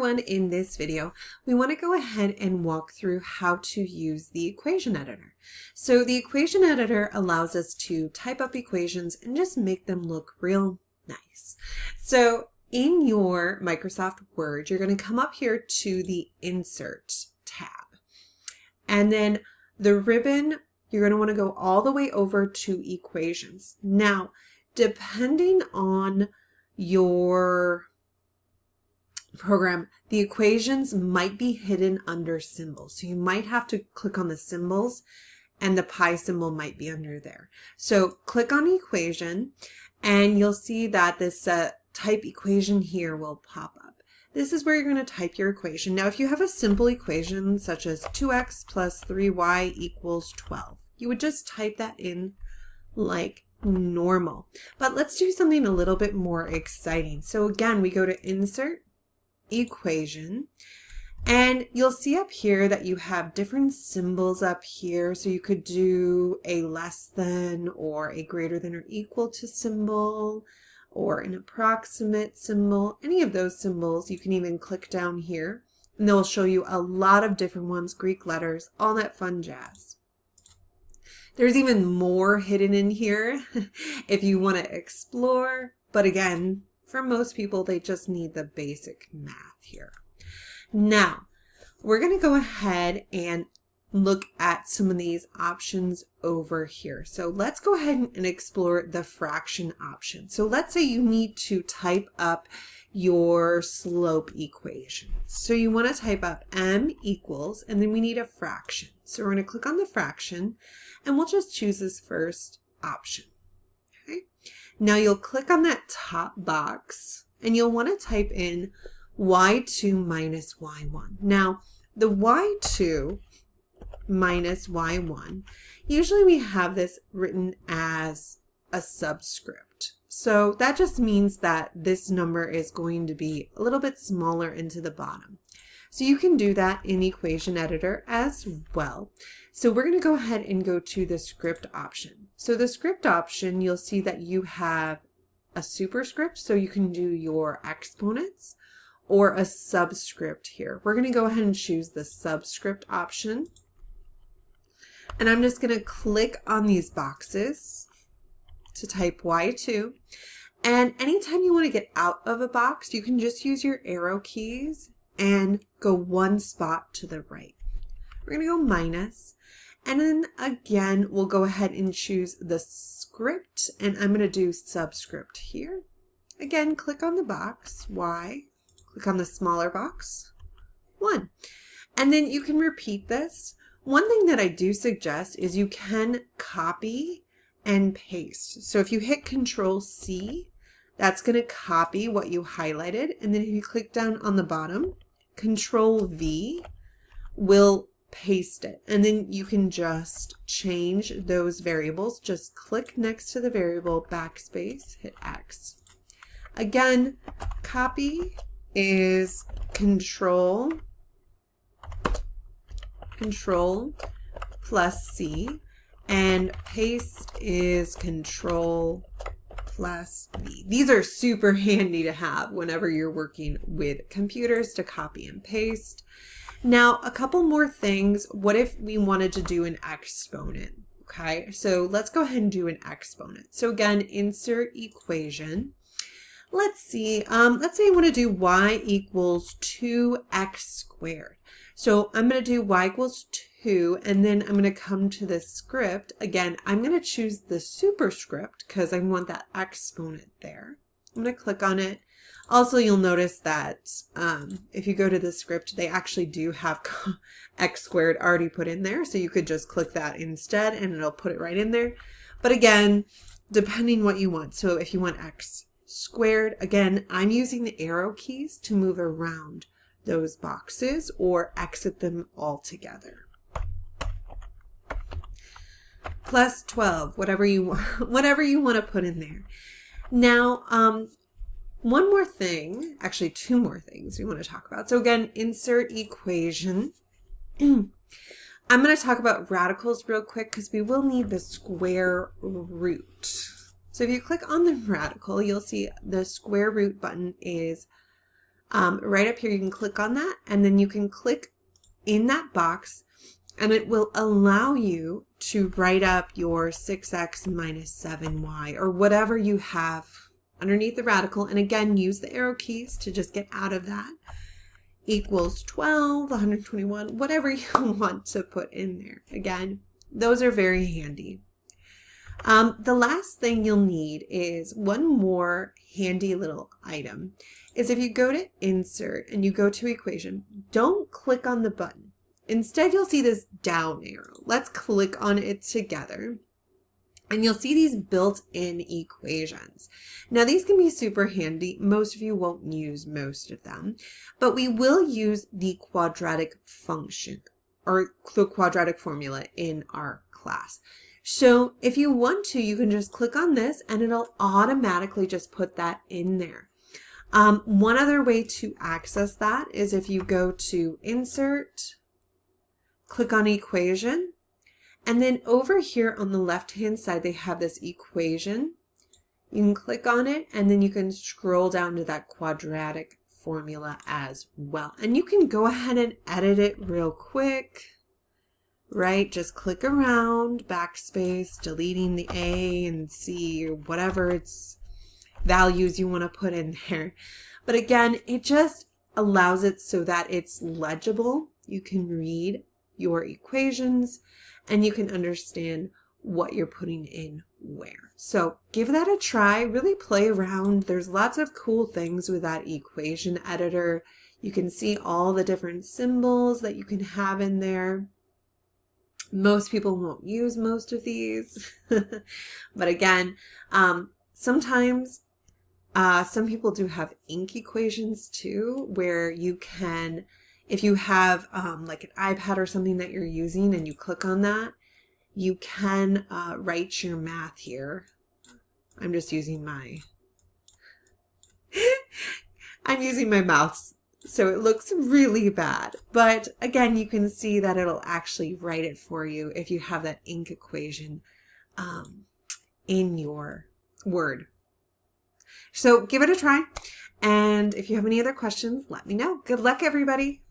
everyone, in this video, we want to go ahead and walk through how to use the equation editor. So the equation editor allows us to type up equations and just make them look real nice. So in your Microsoft Word, you're going to come up here to the Insert tab. And then the ribbon, you're going to want to go all the way over to Equations. Now, depending on your program, the equations might be hidden under symbols. So you might have to click on the symbols and the pi symbol might be under there. So click on equation and you'll see that this type equation here will pop up. This is where you're going to type your equation. Now, if you have a simple equation such as 2x plus 3y equals 12, you would just type that in like normal. But let's do something a little bit more exciting. So again, we go to Insert, Equation, and you'll see up here that you have different symbols up here. So you could do a less than or a greater than or equal to symbol, or an approximate symbol, any of those symbols. You can even click down here and they'll show you a lot of different ones, Greek letters, all that fun jazz. There's even more hidden in here if you want to explore, but again, for most people, they just need the basic math here. Now, we're going to go ahead and look at some of these options over here. So let's go ahead and explore the fraction option. So let's say you need to type up your slope equation. So you want to type up m equals, and then we need a fraction. So we're going to click on the fraction, and we'll just choose this first option. Okay. Now you'll click on that top box, and you'll want to type in y2 minus y1. Now, the y2 minus y1, usually we have this written as a subscript. So that just means that this number is going to be a little bit smaller into the bottom. So you can do that in Equation Editor as well. So we're going to go ahead and go to the script option. So the script option, you'll see that you have a superscript, so you can do your exponents, or a subscript here. We're going to go ahead and choose the subscript option. And I'm just going to click on these boxes to type Y2. And anytime you want to get out of a box, you can just use your arrow keys and go one spot to the right. We're going to go minus. And then again, we'll go ahead and choose the script. And I'm going to do subscript here. Again, click on the box, Y. Click on the smaller box, 1. And then you can repeat this. One thing that I do suggest is you can copy and paste. So if you hit Control C, that's going to copy what you highlighted. And then if you click down on the bottom, Control V will paste it. And then you can just change those variables. Just click next to the variable, backspace, hit X. Again, copy is Control plus C, and paste is Control plus V. These are super handy to have whenever you're working with computers to copy and paste. Now, a couple more things. What if we wanted to do an exponent? Okay, so let's go ahead and do an exponent. So again, insert equation. Let's see, let's say I want to do y equals 2x squared. So I'm going to do y equals 2, and then I'm going to come to the script. Again, I'm going to choose the superscript because I want that exponent there. I'm going to click on it. Also, you'll notice that if you go to the script, they actually do have x squared already put in there. So you could just click that instead and it'll put it right in there. But again, depending what you want. So if you want x squared, again, I'm using the arrow keys to move around those boxes or exit them altogether. Plus 12, whatever you want to put in there. Now, one more thing, actually two more things we want to talk about. So again, insert equation. I'm going to talk about radicals real quick because we will need the square root. So if you click on the radical, you'll see the square root button is right up here, you can click on that, and then you can click in that box, and it will allow you to write up your 6x minus 7y, or whatever you have underneath the radical. And again, use the arrow keys to just get out of that. Equals 12, 121, whatever you want to put in there. Again, those are very handy. The last thing you'll need is one more handy little item. Is if you go to Insert and you go to Equation, don't click on the button. Instead, you'll see this down arrow. Let's click on it together. And you'll see these built-in equations. Now, these can be super handy. Most of you won't use most of them, but we will use the quadratic function or the quadratic formula in our class. So if you want to, you can just click on this and it'll automatically just put that in there. One other way to access that is if you go to Insert, click on Equation, and then over here on the left-hand side, they have this equation. You can click on it, and then you can scroll down to that quadratic formula as well. And you can go ahead and edit it real quick, right? Just click around, backspace, deleting the A and C, or whatever its values you want to put in there. But again, it just allows it so that it's legible. You can read your equations, and you can understand what you're putting in where. So give that a try, really play around. There's lots of cool things with that equation editor. You can see all the different symbols that you can have in there. Most people won't use most of these, but again, sometimes some people do have ink equations too, where you can, if you have like an iPad or something that you're using and you click on that, you can write your math here. I'm just using my, I'm using my mouse, so it looks really bad. But again, you can see that it'll actually write it for you if you have that ink equation in your Word. So give it a try. And if you have any other questions, let me know. Good luck, everybody.